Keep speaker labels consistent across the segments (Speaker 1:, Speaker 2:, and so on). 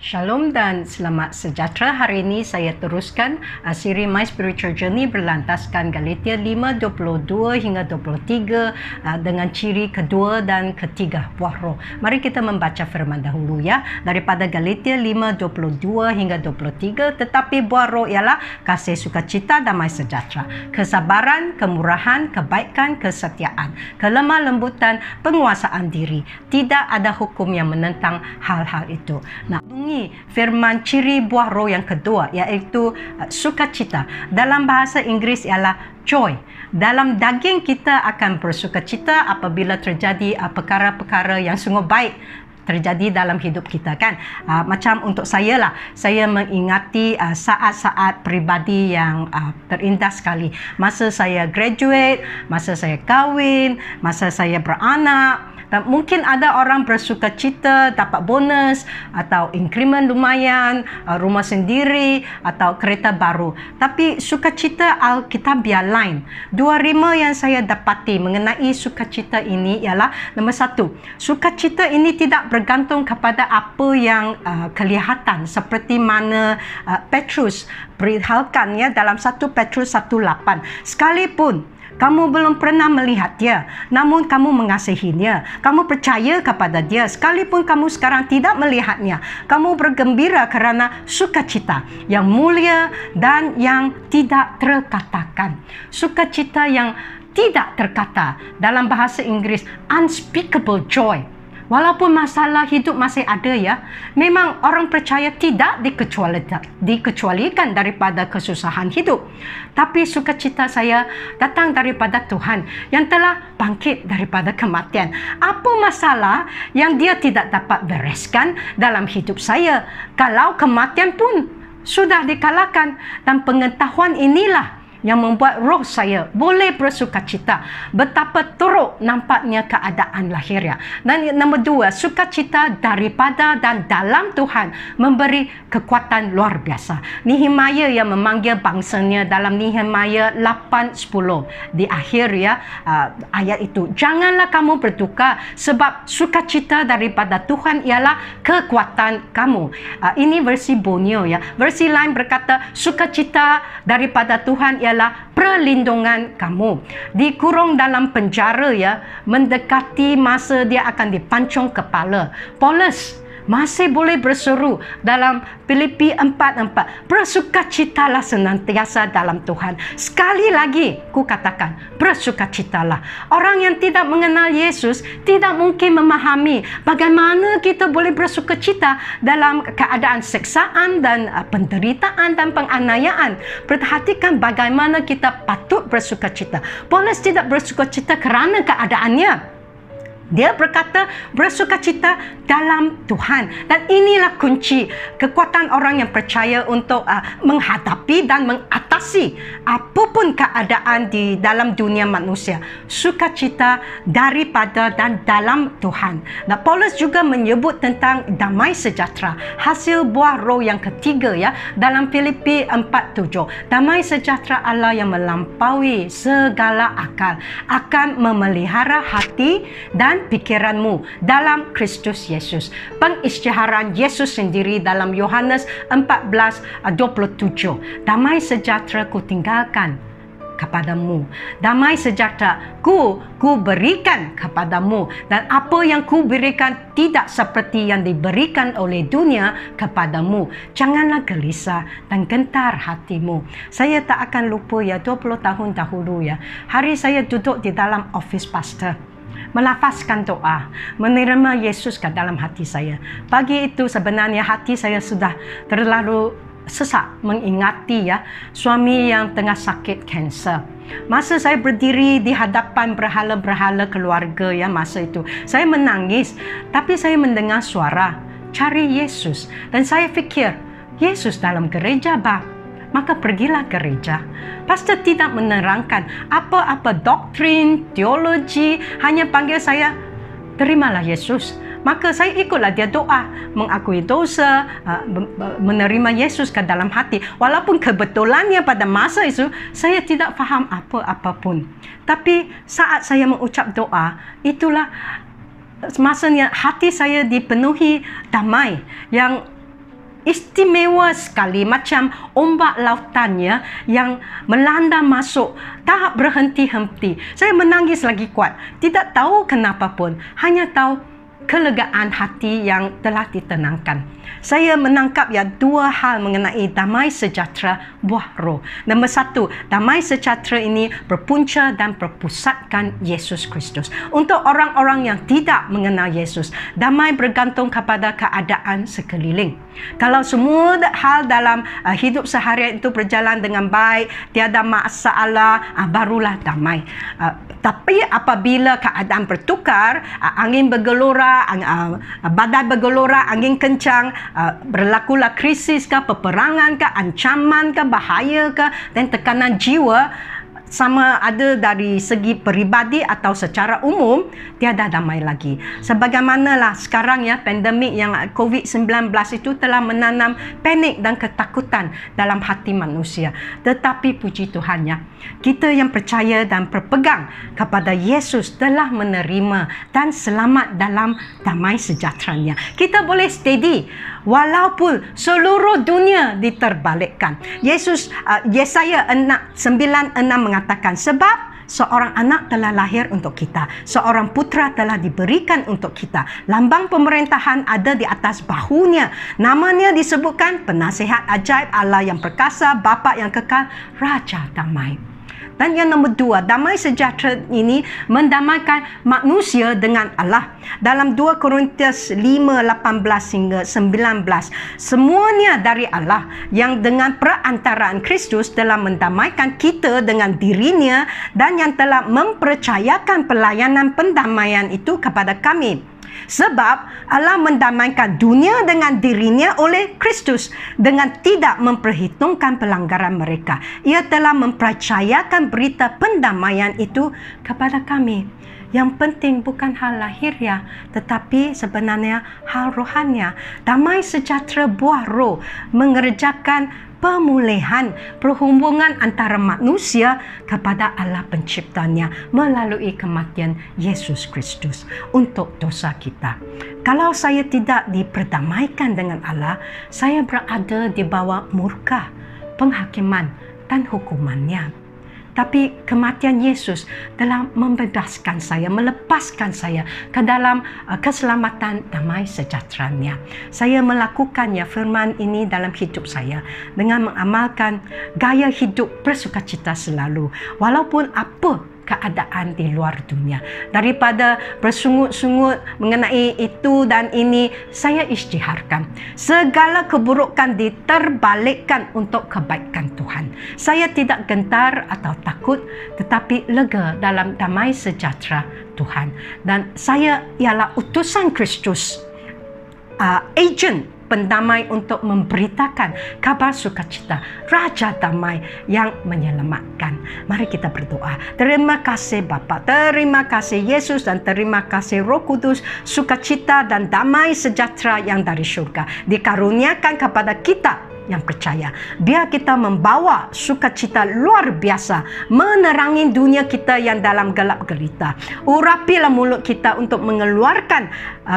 Speaker 1: Shalom dan selamat sejahtera. Hari ini saya teruskan siri My Spiritual Journey berlantaskan Galatia 5:22 hingga 23 dengan ciri kedua dan ketiga buah roh. Mari kita membaca firman dahulu ya. Daripada Galatia 5:22 hingga 23, tetapi buah roh ialah kasih, sukacita, damai sejahtera, kesabaran, kemurahan, kebaikan, kesetiaan, kelemah lembutan, penguasaan diri. Tidak ada hukum yang menentang hal-hal itu. Nah, firman ciri buah roh yang kedua iaitu sukacita. Dalam bahasa Inggeris ialah joy. Dalam daging kita akan bersukacita apabila terjadi perkara-perkara yang sungguh baik terjadi dalam hidup kita, kan? Macam untuk saya lah, saya mengingati saat-saat peribadi yang terindah sekali. Masa saya graduate, masa saya kahwin, masa saya beranak. Dan mungkin ada orang bersukacita dapat bonus atau increment lumayan, rumah sendiri atau kereta baru. Tapi sukacita Alkitabiah lain. Dua rima yang saya dapati mengenai sukacita ini ialah, nombor satu, sukacita ini tidak bergantung kepada apa yang kelihatan, seperti mana Petrus berihalkan ya dalam 1 Petrus 1:8. Sekalipun kamu belum pernah melihat dia, namun kamu mengasihinya. Kamu percaya kepada dia, sekalipun kamu sekarang tidak melihatnya. Kamu bergembira kerana sukacita yang mulia dan yang tidak terkatakan. Sukacita yang tidak terkata, dalam bahasa Inggeris, unspeakable joy. Walaupun masalah hidup masih ada ya, memang orang percaya tidak dikecualikan daripada kesusahan hidup. Tapi sukacita saya datang daripada Tuhan yang telah bangkit daripada kematian. Apa masalah yang dia tidak dapat bereskan dalam hidup saya kalau kematian pun sudah dikalahkan? Dan pengetahuan inilah yang membuat roh saya boleh bersukacita. Betapa teruk nampaknya keadaan lahirnya. Dan nombor dua, sukacita daripada dan dalam Tuhan memberi kekuatan luar biasa. Nehemia yang memanggil bangsanya dalam Nehemia 8:10 di akhir ya ayat itu, janganlah kamu berduka sebab sukacita daripada Tuhan ialah kekuatan kamu. Ini versi Borneo ya. Versi lain berkata sukacita daripada Tuhan ialah perlindungan kamu. Dikurung dalam penjara ya, mendekati masa dia akan dipancung kepala. Paulus masih boleh berseru dalam Filipi 4:4, bersukacitalah senantiasa dalam Tuhan. Sekali lagi ku katakan, bersukacitalah. Orang yang tidak mengenal Yesus tidak mungkin memahami bagaimana kita boleh bersukacita dalam keadaan seksaan dan penderitaan dan penganiayaan. Perhatikan bagaimana kita patut bersukacita. Paulus tidak bersukacita kerana keadaannya. Dia berkata bersukacita dalam Tuhan. Dan inilah kunci kekuatan orang yang percaya untuk menghadapi dan mengatasi apapun keadaan di dalam dunia manusia. Sukacita daripada dan dalam Tuhan. Dan Paulus juga menyebut tentang damai sejahtera, hasil buah roh yang ketiga ya, dalam Filipi 4:7. Damai sejahtera Allah yang melampaui segala akal akan memelihara hati dan pikiranmu dalam Kristus Yesus. Pengisytiharan Yesus sendiri dalam Yohanes 14:27. Damai sejahtera ku tinggalkan kepadamu. Damai sejahtera ku berikan kepadamu. Dan apa yang ku berikan tidak seperti yang diberikan oleh dunia kepadamu. Janganlah gelisah dan gentar hatimu. Saya tak akan lupa ya, 20 tahun dahulu ya, hari saya duduk di dalam office pastor, melafazkan doa, menerima Yesus ke dalam hati saya. Pagi itu sebenarnya hati saya sudah terlalu sesak mengingati ya suami yang tengah sakit kanser. Masa saya berdiri di hadapan berhala-berhala keluarga ya, masa itu saya menangis, tapi saya mendengar suara, cari Yesus. Dan saya fikir, Yesus dalam gereja bah, maka pergilah gereja. Pastor tidak menerangkan apa-apa doktrin, teologi, hanya panggil saya, terimalah Yesus. Maka saya ikutlah dia doa, mengakui dosa, menerima Yesus ke dalam hati. Walaupun kebetulannya pada masa itu, saya tidak faham apa-apapun. Tapi saat saya mengucap doa, itulah masanya hati saya dipenuhi damai yang istimewa sekali, macam ombak lautannya yang melanda masuk, tak berhenti-henti. Saya menangis lagi kuat, tidak tahu kenapa pun, hanya tahu kelegaan hati yang telah ditenangkan. Saya menangkap dua hal mengenai damai sejahtera buah roh. Nombor satu, damai sejahtera ini berpunca dan berpusatkan Yesus Kristus. Untuk orang-orang yang tidak mengenal Yesus, damai bergantung kepada keadaan sekeliling. Kalau semua hal dalam hidup seharian itu berjalan dengan baik, tiada masalah, barulah damai. Tapi apabila keadaan bertukar, angin bergelora, badai bergelora, angin kencang, berlakulah krisis ke, peperangan ke, ancaman ke, bahaya ke, dan tekanan jiwa, sama ada dari segi peribadi atau secara umum, tiada damai lagi. Sebagaimanalah sekarang pandemik yang COVID-19 itu telah menanam panik dan ketakutan dalam hati manusia. Tetapi puji Tuhannya, kita yang percaya dan berpegang kepada Yesus telah menerima dan selamat dalam damai sejahteranya. Kita boleh steady walaupun seluruh dunia diterbalikkan. Yesaya 9:6 mengatakan, sebab seorang anak telah lahir untuk kita, seorang putera telah diberikan untuk kita. Lambang pemerintahan ada di atas bahunya. Namanya disebutkan Penasihat Ajaib, Allah yang perkasa, Bapa yang kekal, Raja Damai. Dan yang nombor dua, damai sejahtera ini mendamaikan manusia dengan Allah. Dalam 2 Korintus 5:18 hingga 19, semuanya dari Allah yang dengan perantaraan Kristus telah mendamaikan kita dengan dirinya dan yang telah mempercayakan pelayanan pendamaian itu kepada kami. Sebab Allah mendamaikan dunia dengan dirinya oleh Kristus dengan tidak memperhitungkan pelanggaran mereka. Ia telah mempercayakan berita pendamaian itu kepada kami. Yang penting bukan hal lahiriah, tetapi sebenarnya hal rohania. Damai sejahtera buah roh mengerjakan pemulihan perhubungan antara manusia kepada Allah penciptanya melalui kematian Yesus Kristus untuk dosa kita. Kalau saya tidak diperdamaikan dengan Allah, saya berada di bawah murka, penghakiman dan hukumannya. Tapi kematian Yesus telah membebaskan saya, melepaskan saya ke dalam keselamatan damai sejahteranya. Saya melakukannya firman ini dalam hidup saya dengan mengamalkan gaya hidup bersukacita selalu, walaupun apa keadaan di luar dunia. Daripada bersungut-sungut mengenai itu dan ini, saya isytiharkan segala keburukan diterbalikkan untuk kebaikan Tuhan. Saya tidak gentar atau takut, tetapi lega dalam damai sejahtera Tuhan. Dan saya ialah utusan Kristus, agent pendamai untuk memberitakan kabar sukacita Raja Damai yang menyelamatkan. Mari kita berdoa. Terima kasih Bapa, terima kasih Yesus, dan terima kasih Roh Kudus. Sukacita dan damai sejahtera yang dari syurga dikaruniakan kepada kita yang percaya. Biar kita membawa sukacita luar biasa menerangi dunia kita yang dalam gelap gelita. Urapilah mulut kita untuk mengeluarkan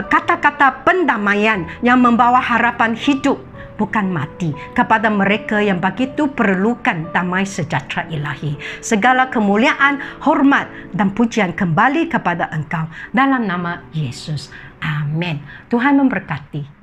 Speaker 1: kata-kata pendamaian yang membawa harapan hidup, bukan mati, kepada mereka yang begitu perlukan damai sejahtera ilahi. Segala kemuliaan, hormat dan pujian kembali kepada Engkau dalam nama Yesus. Amin. Tuhan memberkati.